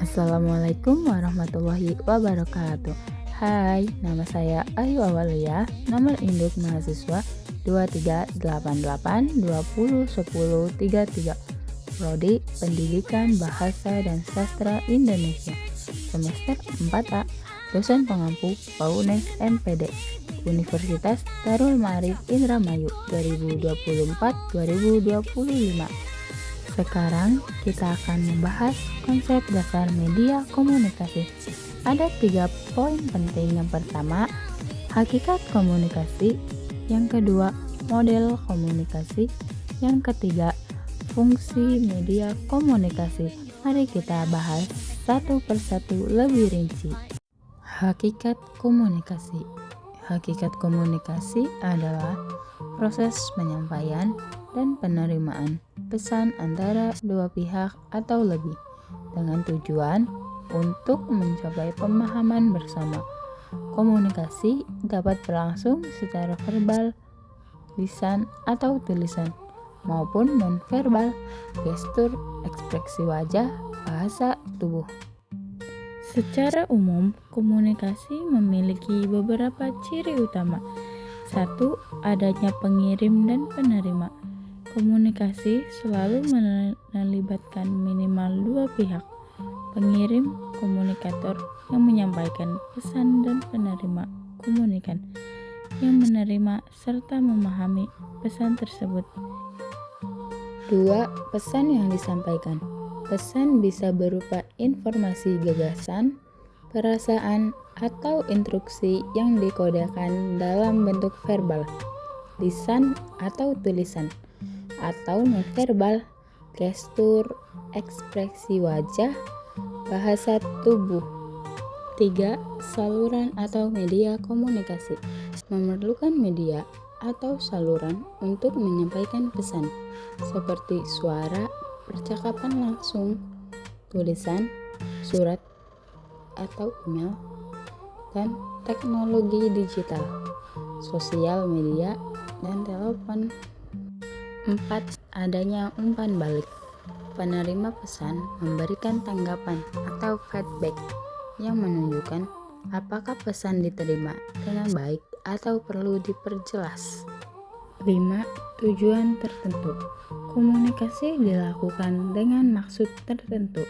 Assalamualaikum warahmatullahi wabarakatuh. Hai, nama saya Ayu Awalia, nomor induk mahasiswa 2388201033, Prodi Pendidikan Bahasa dan Sastra Indonesia, semester 4A, dosen pengampu PAUNES MPD, Universitas Darul Ma'arif Indramayu 2024-2025. Sekarang kita akan membahas konsep dasar media komunikasi. Ada 3 poin penting. Yang pertama, hakikat komunikasi. Yang kedua, model komunikasi. Yang ketiga, fungsi media komunikasi. Mari kita bahas satu persatu lebih rinci. Hakikat komunikasi. Hakikat komunikasi adalah proses penyampaian dan penerimaan pesan antara dua pihak atau lebih dengan tujuan untuk mencapai pemahaman bersama. Komunikasi dapat berlangsung secara verbal, lisan atau tulisan, maupun nonverbal, gestur, ekspresi wajah, bahasa tubuh. Secara umum, komunikasi memiliki beberapa ciri utama. 1. Adanya pengirim dan penerima. Komunikasi selalu melibatkan minimal dua pihak, pengirim, komunikator yang menyampaikan pesan, dan penerima, komunikan, yang menerima serta memahami pesan tersebut. 2. Pesan yang disampaikan. Pesan bisa berupa informasi, gagasan, perasaan, atau instruksi yang dikodekan dalam bentuk verbal, lisan atau tulisan, atau nonverbal, gestur, ekspresi wajah, bahasa tubuh. 3. Saluran atau media komunikasi. Memerlukan media atau saluran untuk menyampaikan pesan, seperti suara, percakapan langsung, tulisan, surat, atau email, dan teknologi digital, sosial media, dan telepon. 4. Adanya umpan balik. Penerima pesan memberikan tanggapan atau feedback yang menunjukkan apakah pesan diterima dengan baik atau perlu diperjelas. 5. Tujuan tertentu. Komunikasi dilakukan dengan maksud tertentu,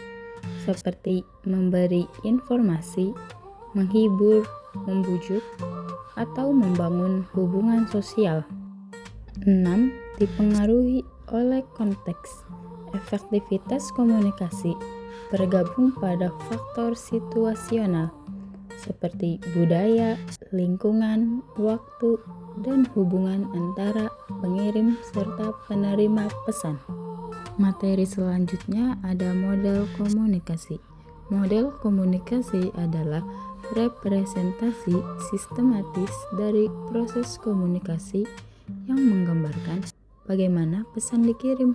seperti memberi informasi, menghibur, membujuk, atau membangun hubungan sosial. 6. Dipengaruhi oleh konteks. Efektivitas komunikasi bergabung pada faktor situasional seperti budaya, lingkungan, waktu, dan hubungan antara pengirim serta penerima pesan. Materi selanjutnya ada model komunikasi. Model komunikasi adalah representasi sistematis dari proses komunikasi yang menggambarkan bagaimana pesan dikirim,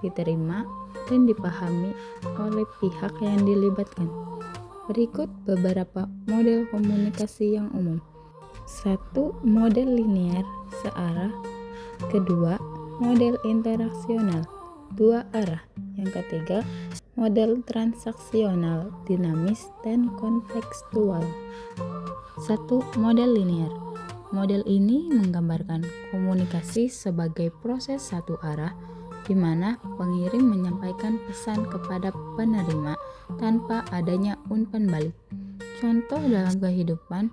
diterima, dan dipahami oleh pihak yang dilibatkan. Berikut beberapa model komunikasi yang umum. 1. Model linear searah. Kedua, model interaksional dua arah. Yang ketiga, model transaksional, dinamis, dan kontekstual. 1. Model linear. Model ini menggambarkan komunikasi sebagai proses satu arah di mana pengirim menyampaikan pesan kepada penerima tanpa adanya umpan balik. Contoh dalam kehidupan: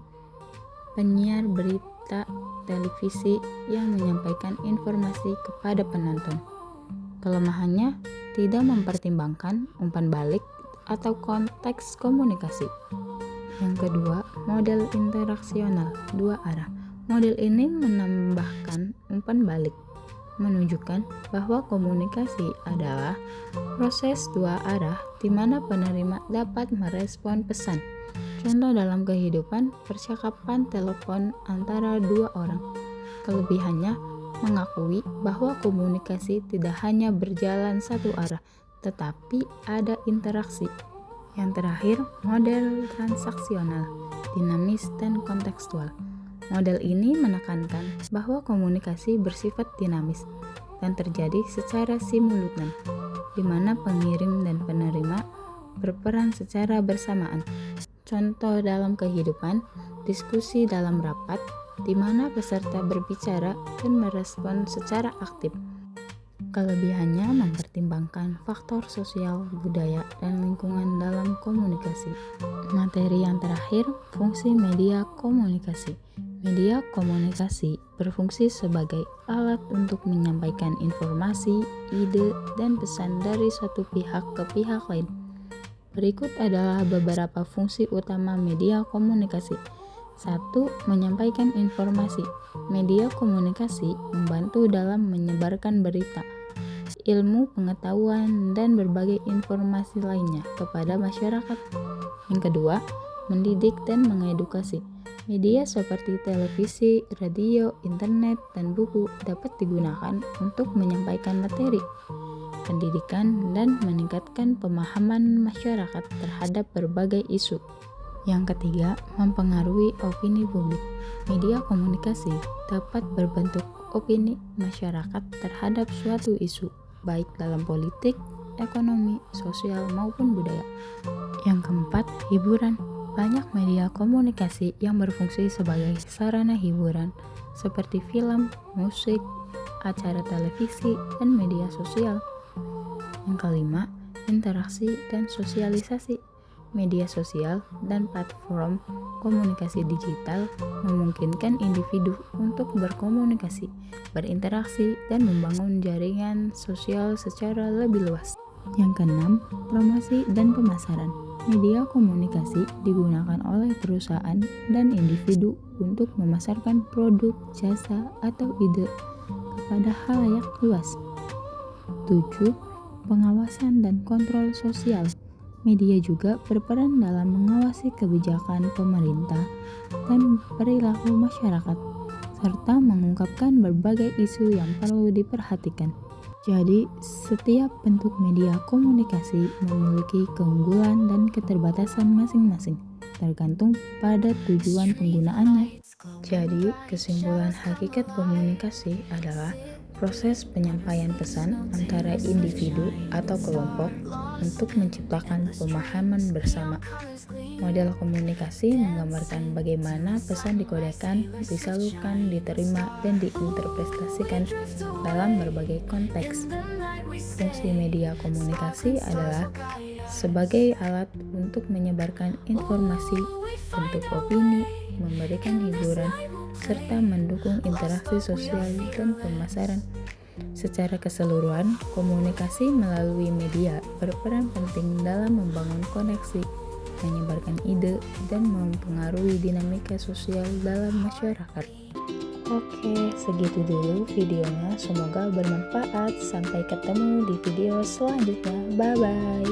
penyiar berita televisi yang menyampaikan informasi kepada penonton. Kelemahannya tidak mempertimbangkan umpan balik atau konteks komunikasi. Yang kedua, model interaksional dua arah. Model ini menambahkan umpan balik, menunjukkan bahwa komunikasi adalah proses dua arah di mana penerima dapat merespon pesan. Contoh dalam kehidupan: percakapan telepon antara dua orang. Kelebihannya mengakui bahwa komunikasi tidak hanya berjalan satu arah, tetapi ada interaksi. Yang terakhir, model transaksional, dinamis, dan kontekstual. Model ini menekankan bahwa komunikasi bersifat dinamis dan terjadi secara simultan, di mana pengirim dan penerima berperan secara bersamaan. Contoh dalam kehidupan, diskusi dalam rapat, di mana peserta berbicara dan merespon secara aktif. Kelebihannya mempertimbangkan faktor sosial, budaya, dan lingkungan dalam komunikasi. Materi yang terakhir, fungsi media komunikasi. Media komunikasi berfungsi sebagai alat untuk menyampaikan informasi, ide, dan pesan dari suatu pihak ke pihak lain. Berikut adalah beberapa fungsi utama media komunikasi. 1. Menyampaikan informasi. Media komunikasi membantu dalam menyebarkan berita, ilmu pengetahuan, dan berbagai informasi lainnya kepada masyarakat. Yang kedua, mendidik dan mengedukasi. Media seperti televisi, radio, internet, dan buku dapat digunakan untuk menyampaikan materi pendidikan dan meningkatkan pemahaman masyarakat terhadap berbagai isu. Yang ketiga, mempengaruhi opini publik. Media komunikasi dapat berbentuk opini masyarakat terhadap suatu isu, baik dalam politik, ekonomi, sosial, maupun budaya. Yang keempat, hiburan. Banyak media komunikasi yang berfungsi sebagai sarana hiburan, seperti film, musik, acara televisi, dan media sosial. Yang kelima, interaksi dan sosialisasi. Media sosial dan platform komunikasi digital memungkinkan individu untuk berkomunikasi, berinteraksi, dan membangun jaringan sosial secara lebih luas. Yang keenam, promosi dan pemasaran. Media komunikasi digunakan oleh perusahaan dan individu untuk memasarkan produk, jasa, atau ide kepada khalayak luas. 7. Pengawasan dan kontrol sosial. Media juga berperan dalam mengawasi kebijakan pemerintah dan perilaku masyarakat, serta mengungkapkan berbagai isu yang perlu diperhatikan. Jadi, setiap bentuk media komunikasi memiliki keunggulan dan keterbatasan masing-masing, tergantung pada tujuan penggunaannya. Jadi, kesimpulan hakikat komunikasi adalah proses penyampaian pesan antara individu atau kelompok untuk menciptakan pemahaman bersama. Model komunikasi menggambarkan bagaimana pesan dikodekan, disalurkan, diterima, dan diinterpretasikan dalam berbagai konteks. Fungsi media komunikasi adalah sebagai alat untuk menyebarkan informasi, bentuk opini, memberikan hiburan, serta mendukung interaksi sosial dan pemasaran. Secara keseluruhan, komunikasi melalui media berperan penting dalam membangun koneksi, menyebarkan ide, dan mempengaruhi dinamika sosial dalam masyarakat. Oke, segitu dulu videonya. Semoga bermanfaat. Sampai ketemu di video selanjutnya. Bye-bye.